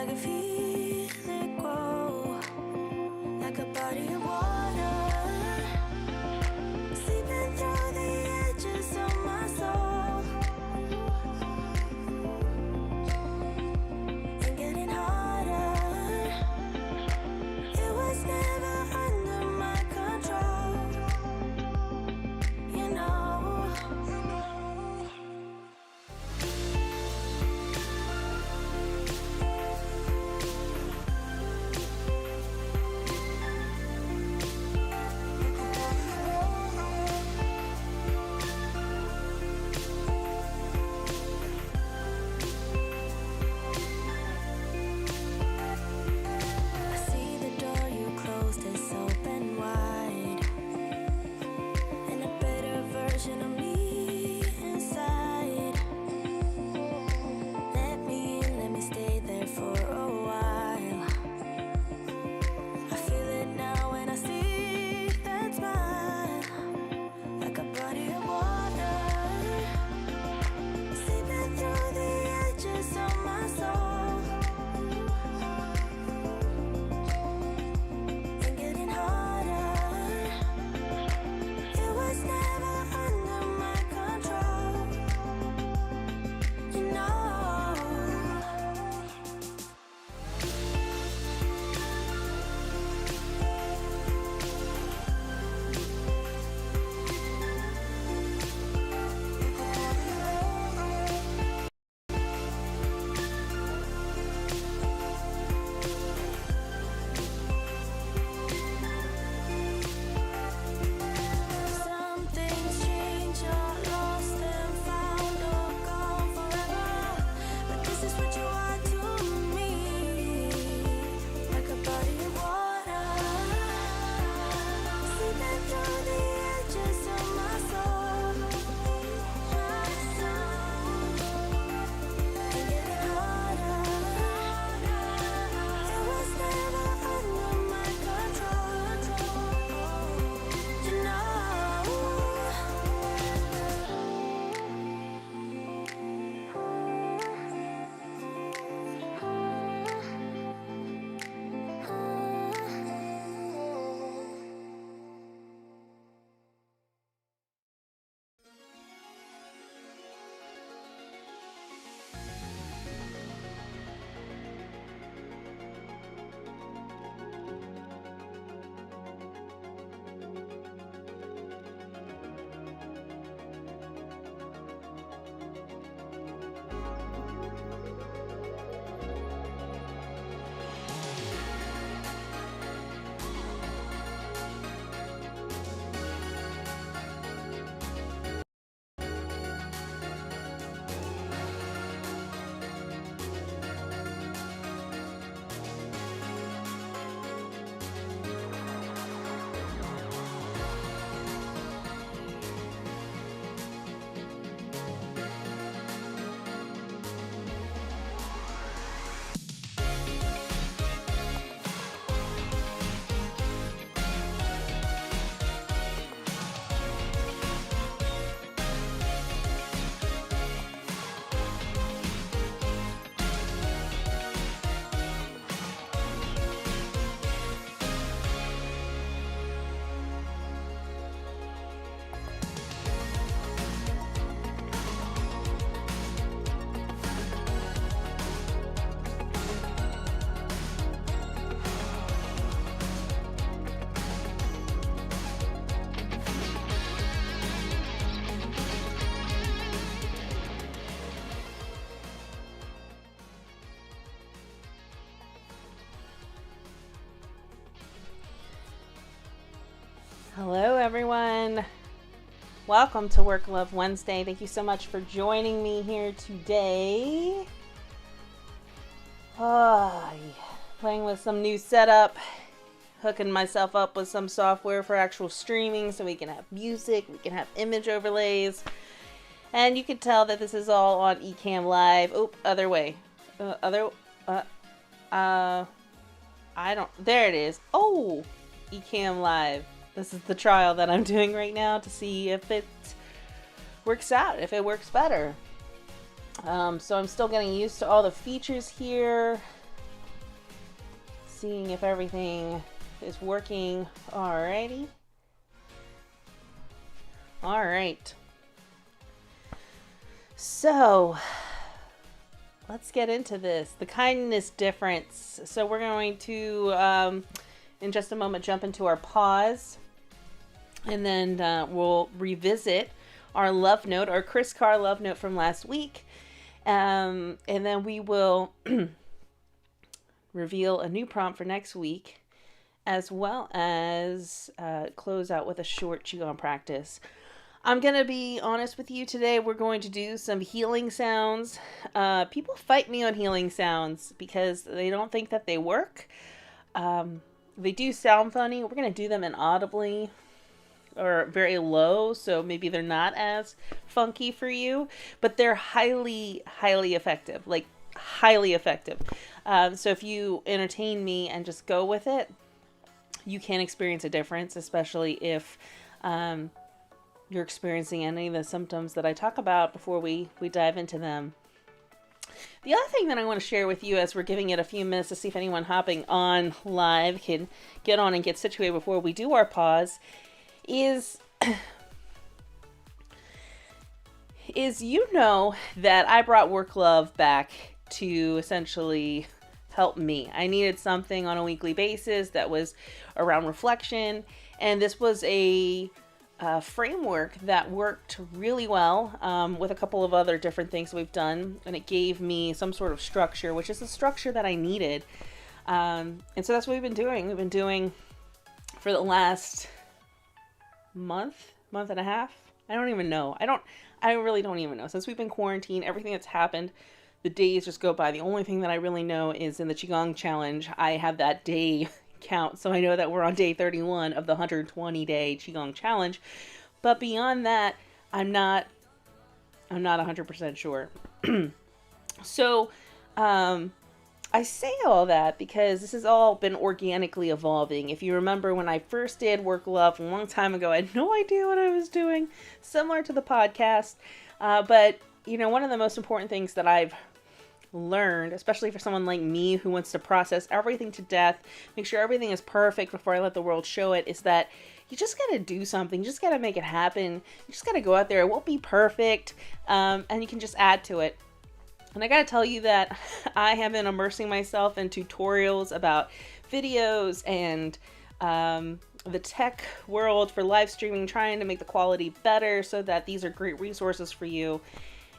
I can feel it grow like a body of water, seeping through the edges of my soul and getting harder. It was never under my control, you know. I see the door you closed is open wide, and a better version of me inside. Let me in, let me stay there for a while. I feel it now when I see that smile, like a body of water, seeping through the edges of my soul and getting harder. It was never under my control, you know. Some things change, are lost and found, or gone forever. But this is what you are to me, like a body of water, seeping through the edges of my soul, and getting harder. It was never under my control, you know. Hello everyone, welcome to Work Love Wednesday. Thank you so much for joining me here today. Playing with some new setup, hooking myself up with some software for actual streaming so we can have music, we can have image overlays, and you can tell that this is all on Ecamm Live. Other way. There it is. Oh, Ecamm Live. This is the trial that I'm doing right now to see if it works out, if it works better. So I'm still getting used to all the features here. seeing if everything is working. Alrighty. All right. So let's get into this. The kindness difference. So we're going to, in just a moment, jump into our pause. And then we'll revisit our love note, our Chris Carr love note from last week. And then we will reveal a new prompt for next week, as well as close out with a short Qigong practice. I'm going to be honest with you today. We're going to do some healing sounds. People fight me on healing sounds because they don't think that they work. They do sound funny. We're going to do them inaudibly or very low, so maybe they're not as funky for you, but they're highly, highly effective, like highly effective. So if you entertain me and just go with it, you can experience a difference, especially if you're experiencing any of the symptoms that I talk about before we dive into them. The other thing that I want to share with you as we're giving it a few minutes to see if anyone hopping on live can get on and get situated before we do our pause is you know that I brought work love back to essentially help me. I needed something on a weekly basis that was around reflection, and this was a framework that worked really well with a couple of other different things we've done, and it gave me some sort of structure, which is the structure that I needed. And so that's what we've been doing. We've been doing for the last month and a half. I don't even know. I really don't even know. Since we've been quarantined, everything that's happened, the days just go by. The only thing that I really know is in the Qigong challenge, I have that day count. So I know that we're on day 31 of the 120-day Qigong challenge. But beyond that, I'm not 100% sure. So, I say all that because this has all been organically evolving. If you remember when I first did Work Love a long time ago, I had no idea what I was doing, similar to the podcast. But, you know, one of the most important things that I've learned, especially for someone like me who wants to process everything to death, make sure everything is perfect before I let the world show it, is that you just got to do something. You just got to make it happen. You just got to go out there. It won't be perfect. And you can just add to it. And I gotta tell you that I have been immersing myself in tutorials about videos and the tech world for live streaming, trying to make the quality better so that these are great resources for you.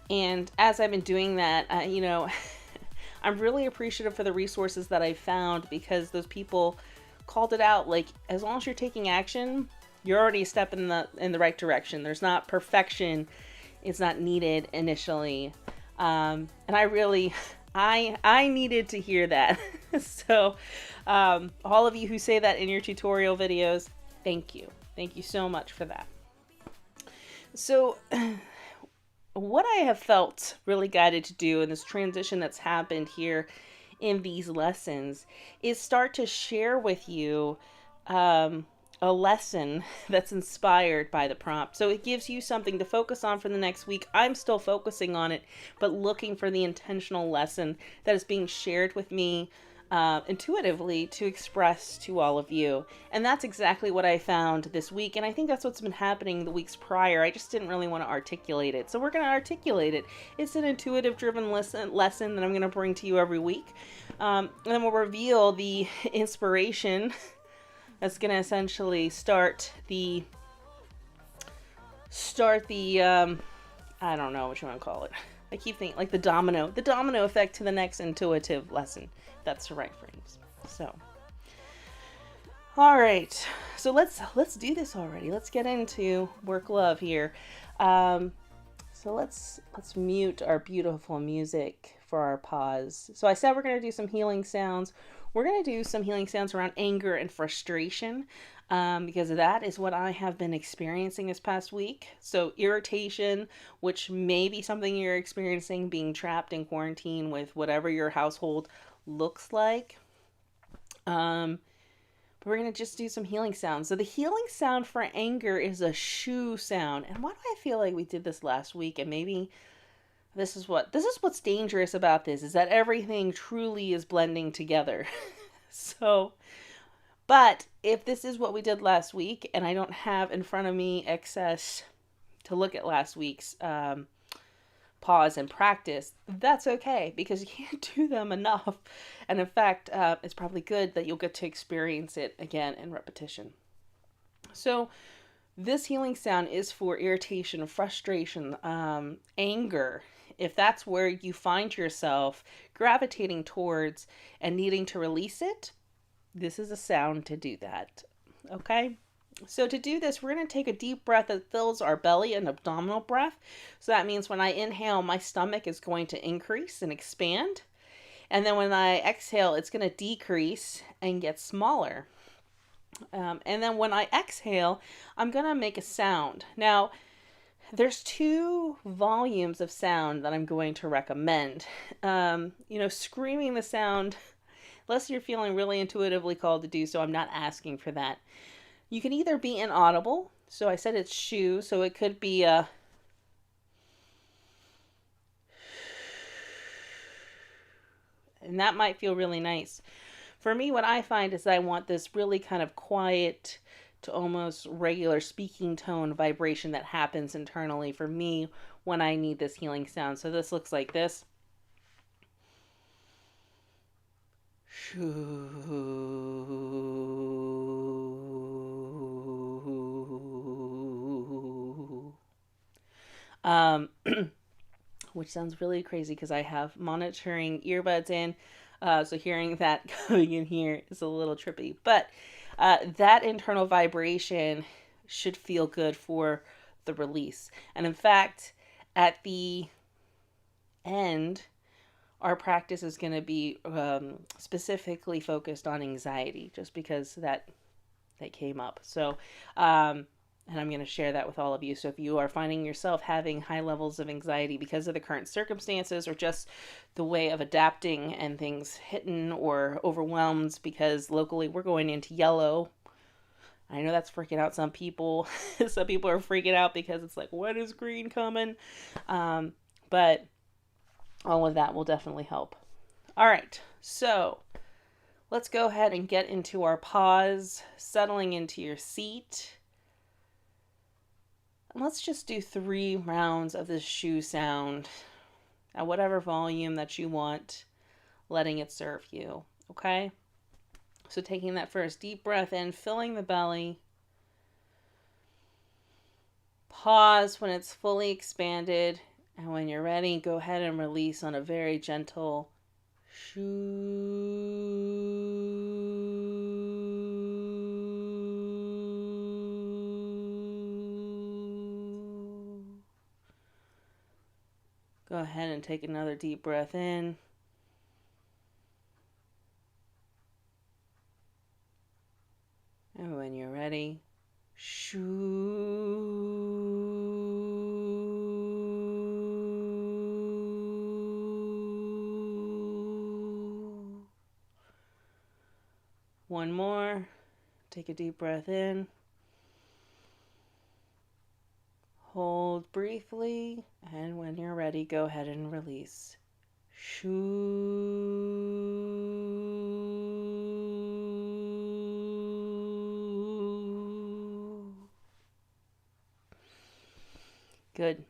And as I've been doing that, you know, I'm really appreciative for the resources that I found, because those people called it out. Like, as long as you're taking action, you're already a step in the right direction. There's not perfection. It's not needed initially. And I really, I needed to hear that. So, all of you who say that in your tutorial videos, thank you. Thank you so much for that. So, what I have felt really guided to do in this transition that's happened here in these lessons is start to share with you, a lesson that's inspired by the prompt. So it gives you something to focus on for the next week. I'm still focusing on it, but looking for the intentional lesson that is being shared with me intuitively to express to all of you. And that's exactly what I found this week. And I think that's what's been happening the weeks prior. I just didn't really want to articulate it. So we're going to articulate it. It's an intuitive driven lesson that I'm going to bring to you every week. And then we'll reveal the inspiration that's going to essentially start the I don't know what you want to call it. I keep thinking like the domino effect to the next intuitive lesson. That's the right phrase. So, all right. So let's do this already. Let's get into Work Love here. So let's mute our beautiful music for our pause. So I said we're going to do some healing sounds. We're going to do some healing sounds around anger and frustration, because that is what I have been experiencing this past week. So irritation, which may be something you're experiencing being trapped in quarantine with whatever your household looks like. But we're going to just do some healing sounds. So the healing sound for anger is a shoo sound. And why do I feel like we did this last week? And maybe this is what's dangerous about this, is that everything truly is blending together. So, but if this is what we did last week and I don't have in front of me excess to look at last week's pause and practice, that's okay, because you can't do them enough. And in fact, it's probably good that you'll get to experience it again in repetition. So this healing sound is for irritation, frustration, anger. If that's where you find yourself gravitating towards and needing to release it, this is a sound to do that. Okay? So to do this, we're going to take a deep breath that fills our belly, an abdominal breath. So that means when I inhale, my stomach is going to increase and expand. And then when I exhale, it's going to decrease and get smaller. And then when I exhale, I'm going to make a sound. Now, there's 2 volumes of sound that I'm going to recommend. Screaming the sound, unless you're feeling really intuitively called to do so, I'm not asking for that. You can either be inaudible. So I said it's shoo, so it could be a and that might feel really nice. For me, what I find is I want this really kind of quiet to almost regular speaking tone vibration that happens internally for me when I need this healing sound. So this looks like this. Which sounds really crazy because I have monitoring earbuds in. So hearing that going in here is a little trippy. But that internal vibration should feel good for the release. And in fact, at the end, our practice is going to be specifically focused on anxiety, just because that came up. So, and I'm going to share that with all of you. So if you are finding yourself having high levels of anxiety because of the current circumstances or just the way of adapting and things hitting or overwhelmed because locally we're going into yellow. I know that's freaking out some people. Some people are freaking out because it's like, when is green coming? But all of that will definitely help. All right. So let's go ahead and get into our pause, settling into your seat. And let's just do 3 rounds of this shoo sound at whatever volume that you want, letting it serve you. Okay? So taking that first deep breath in, filling the belly. Pause when it's fully expanded. And when you're ready, go ahead and release on a very gentle shoo. Go ahead and take another deep breath in. And when you're ready, shoo. One more. Take a deep breath in. Hold briefly, and when you're ready, go ahead and release. Shoo. Good.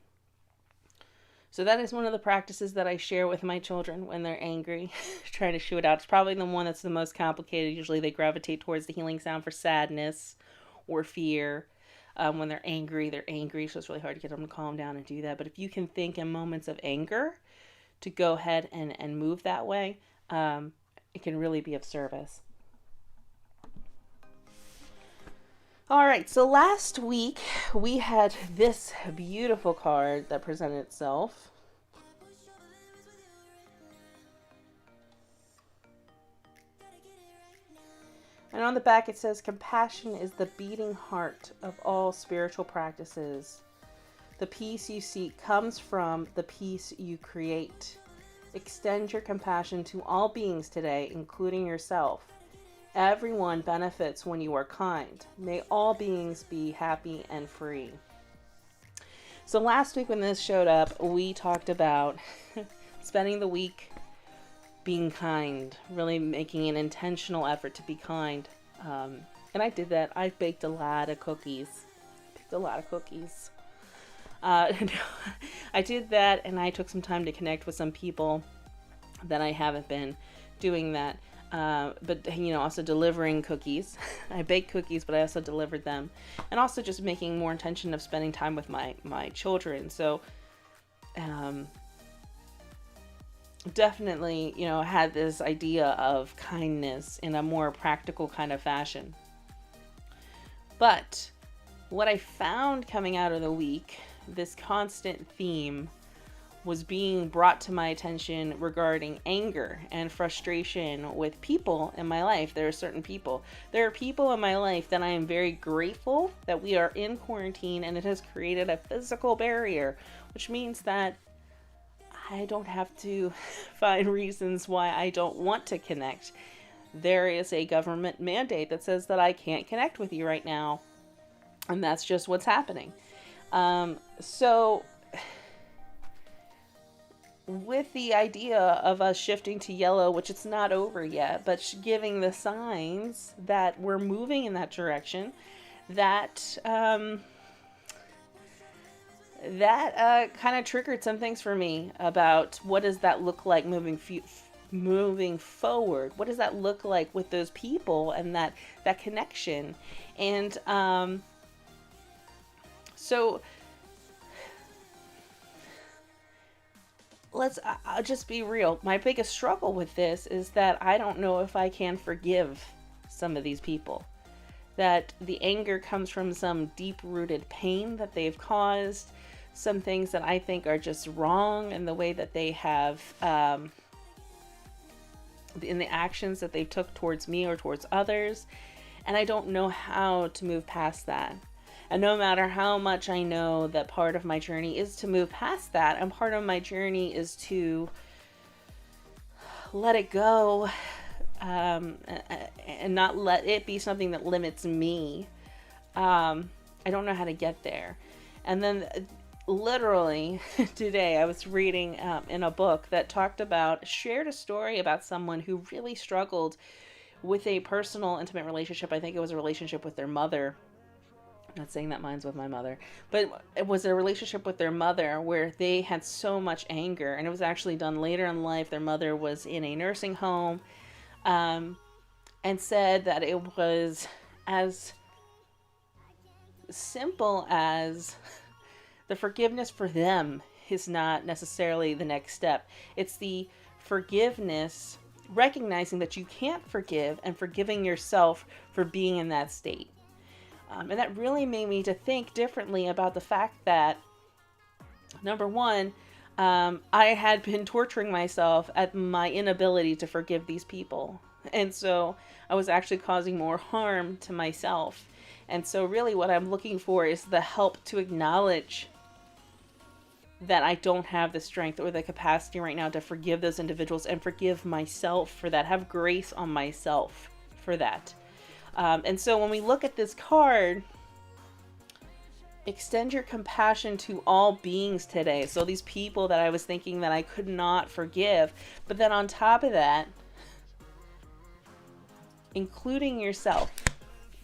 So that is one of the practices that I share with my children when they're angry, trying to shoo it out. It's probably the one that's the most complicated. Usually they gravitate towards the healing sound for sadness or fear. When they're angry, so it's really hard to get them to calm down and do that. But if you can think in moments of anger to go ahead and move that way, it can really be of service. All right, so last week we had this beautiful card that presented itself. And on the back it says, compassion is the beating heart of all spiritual practices. The peace you seek comes from the peace you create. Extend your compassion to all beings today, including yourself. Everyone benefits when you are kind. May all beings be happy and free. So last week when this showed up, we talked about spending the week being kind, really making an intentional effort to be kind. And I did that. I baked a lot of cookies. I did that, and I took some time to connect with some people that I haven't been doing that. But also delivering cookies. I baked cookies, but I also delivered them, and also just making more intention of spending time with my children. So, definitely, had this idea of kindness in a more practical kind of fashion. But what I found coming out of the week, this constant theme was being brought to my attention regarding anger and frustration with people in my life. There are certain people. There are people in my life that I am very grateful that we are in quarantine, and it has created a physical barrier, which means that I don't have to find reasons why I don't want to connect. There is a government mandate that says that I can't connect with you right now, and that's just what's happening. So with the idea of us shifting to yellow, which it's not over yet, but giving the signs that we're moving in that direction, that kind of triggered some things for me about what does that look like moving forward. What does that look like with those people and that connection? And so I'll just be real. My biggest struggle with this is that I don't know if I can forgive some of these people. That the anger comes from some deep-rooted pain that they've caused, some things that I think are just wrong in the way that they have, in the actions that they took towards me or towards others, and I don't know how to move past that. And no matter how much I know that part of my journey is to move past that, and part of my journey is to let it go, and not let it be something that limits me. I don't know how to get there. And then literally today I was reading in a book that shared a story about someone who really struggled with a personal, intimate relationship. I think it was a relationship with their mother. I'm not saying that mine's with my mother, but it was a relationship with their mother where they had so much anger, and it was actually done later in life. Their mother was in a nursing home, and said that it was as simple as the forgiveness for them is not necessarily the next step. It's the forgiveness, recognizing that you can't forgive, and forgiving yourself for being in that state. And that really made me to think differently about the fact that, number one, I had been torturing myself at my inability to forgive these people. And so I was actually causing more harm to myself. And so really what I'm looking for is the help to acknowledge that I don't have the strength or the capacity right now to forgive those individuals, and forgive myself for that. Have grace on myself for that. And so when we look at this card, extend your compassion to all beings today. So these people that I was thinking that I could not forgive, but then on top of that, including yourself.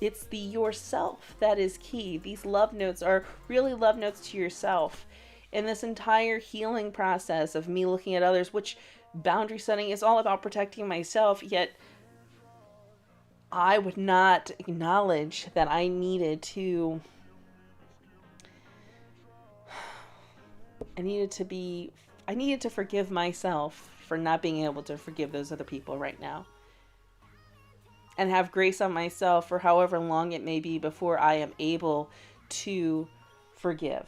It's the yourself that is key. These love notes are really love notes to yourself. In this entire healing process of me looking at others, which boundary setting is all about protecting myself, yet I would not acknowledge that I needed to forgive myself for not being able to forgive those other people right now. And have grace on myself for however long it may be before I am able to forgive.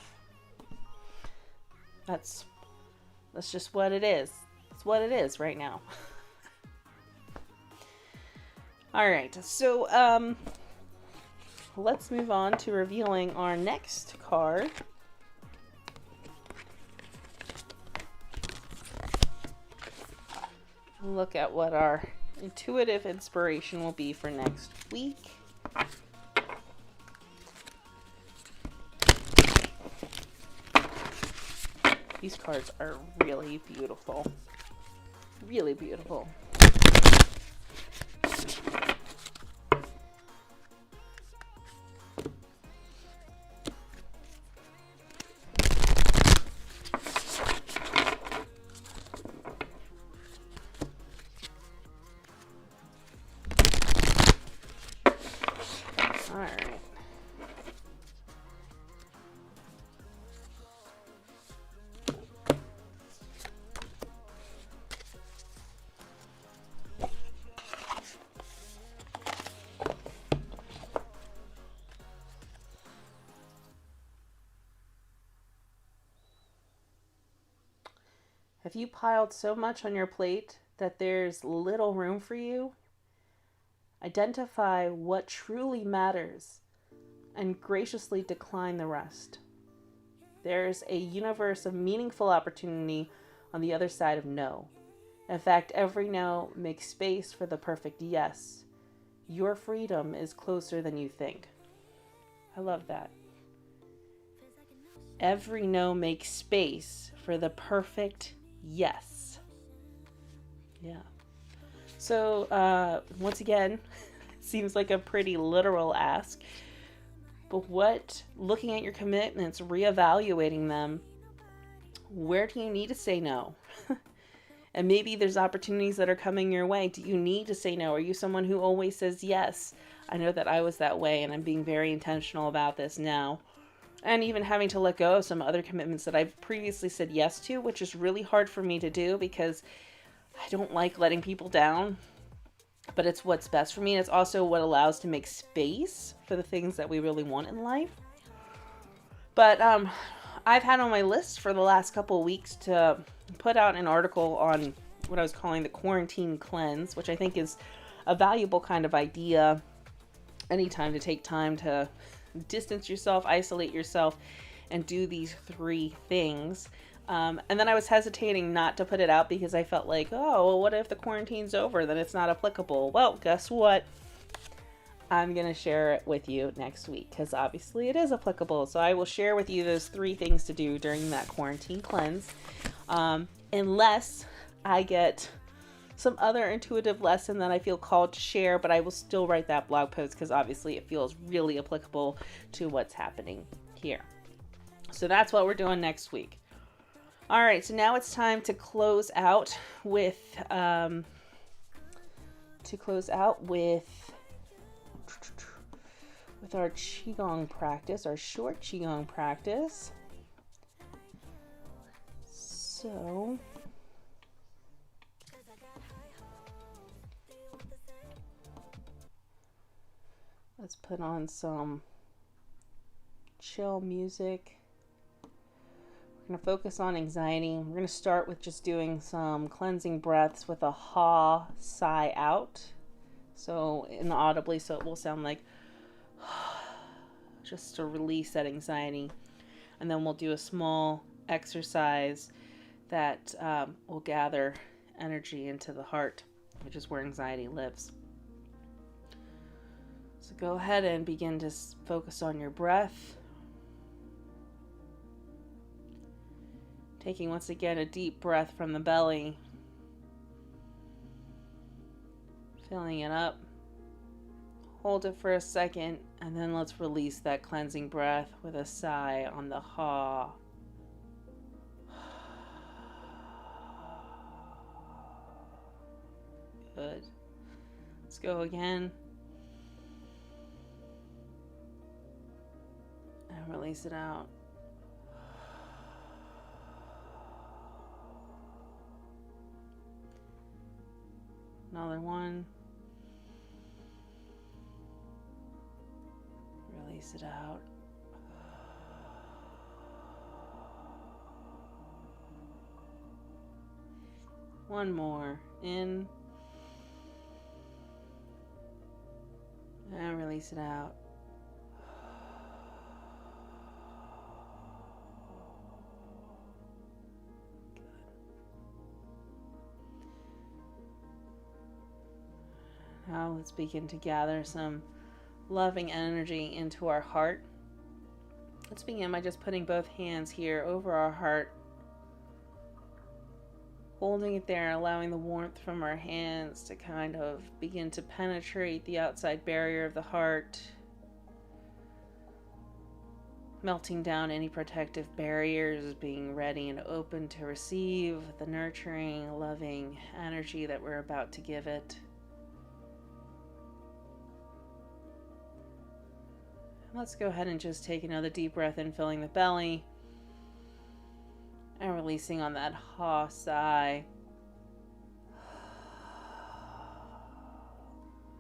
That's just what it is. It's what it is right now. All right, so let's move on to revealing our next card. Look at what our intuitive inspiration will be for next week. These cards are really beautiful. Really beautiful. All right. Have you piled so much on your plate that there's little room for you? Identify what truly matters and graciously decline the rest. There's a universe of meaningful opportunity on the other side of no. In fact, every no makes space for the perfect yes. Your freedom is closer than you think. I love that. Every no makes space for the perfect yes. Yeah. So, once again, seems like a pretty literal ask. But looking at your commitments, reevaluating them, where do you need to say no? And maybe there's opportunities that are coming your way. Do you need to say no? Are you someone who always says yes? I know that I was that way, and I'm being very intentional about this now. And even having to let go of some other commitments that I've previously said yes to, which is really hard for me to do because I don't like letting people down. But it's what's best for me. And it's also what allows to make space for the things that we really want in life. But I've had on my list for the last couple of weeks to put out an article on what I was calling the quarantine cleanse, which I think is a valuable kind of idea anytime to take time to distance yourself, isolate yourself, and do these 3 things. And then I was hesitating not to put it out because I felt like, oh, well, what if the quarantine's over? Then it's not applicable. Well, guess what? I'm going to share it with you next week because obviously it is applicable. So I will share with you those 3 things to do during that quarantine cleanse. Unless I get some other intuitive lesson that I feel called to share, but I will still write that blog post because obviously it feels really applicable to what's happening here. So that's what we're doing next week. All right, so now it's time to close out with our Qigong practice, our short Qigong practice. So let's put on some chill music. We're going to focus on anxiety. We're going to start with just doing some cleansing breaths with a ha, sigh out. So inaudibly, so it will sound like just to release that anxiety. And then we'll do a small exercise that will gather energy into the heart, which is where anxiety lives. So go ahead and begin to focus on your breath. Taking once again a deep breath from the belly. Filling it up. Hold it for a second, and then let's release that cleansing breath with a sigh on the ha. Good. Let's go again. And release it out. Another one. Release it out. One more. In. And release it out. Good. Now let's begin to gather some loving energy into our heart. Let's begin by just putting both hands here over our heart, Holding it there, allowing the warmth from our hands to kind of begin to penetrate the outside barrier of the heart, melting down any protective barriers, being ready and open to receive the nurturing, loving energy that we're about to give it. Let's go ahead and just take another deep breath in, filling the belly. And releasing on that ha sigh.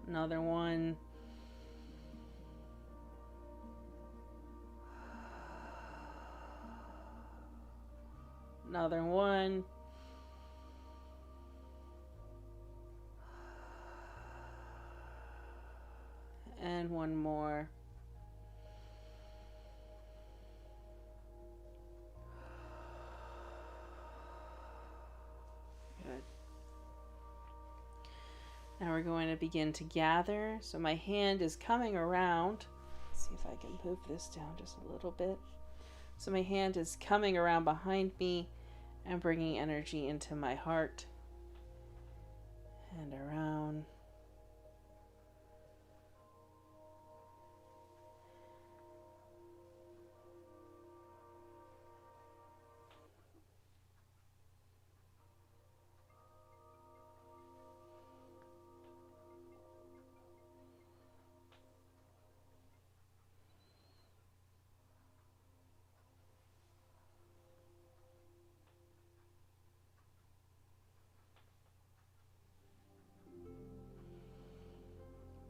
Another one. Another one. And one more. Now we're going to begin to gather. So my hand is coming around. Let's see if I can move this down just a little bit. So my hand is coming around behind me and bringing energy into my heart and around.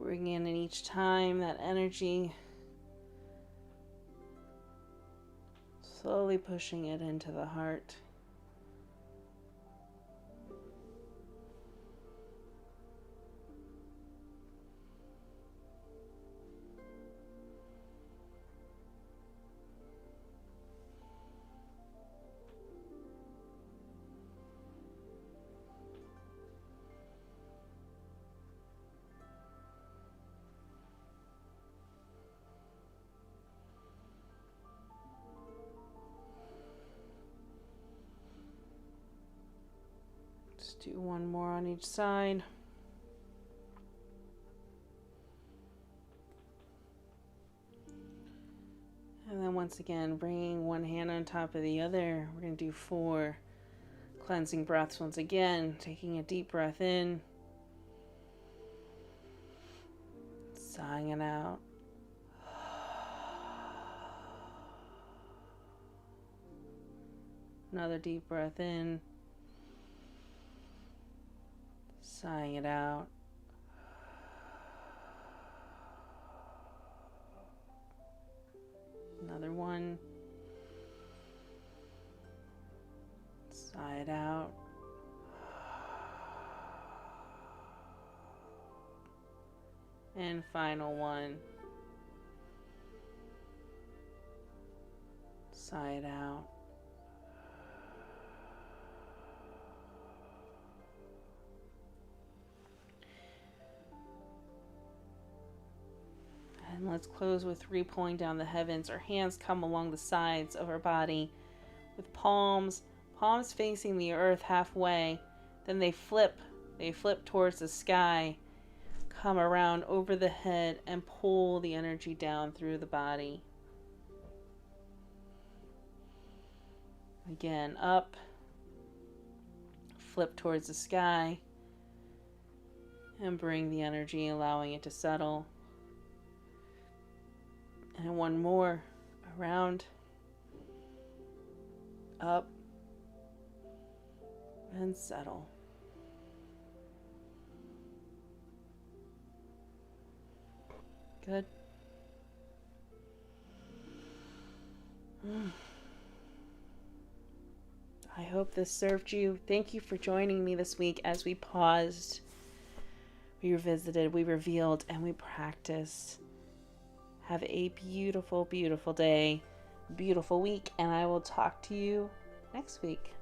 Bringing in each time that energy, slowly pushing it into the heart. Let's do one more on each side. And then once again, bringing one hand on top of the other. We're going to do 4 cleansing breaths once again. Taking a deep breath in. Sighing it out. Another deep breath in. Sighing it out. Another one. Sigh it out. And final one. Sigh it out. And let's close with 3 pulling down the heavens. Our hands come along the sides of our body with palms facing the earth halfway. Then they flip towards the sky, come around over the head and pull the energy down through the body. Again, up, flip towards the sky, and bring the energy, allowing it to settle. And one more, around, up, and settle. Good. I hope this served you. Thank you for joining me this week as we paused, we revisited, we revealed, and we practiced. Have a beautiful, beautiful day, beautiful week, and I will talk to you next week.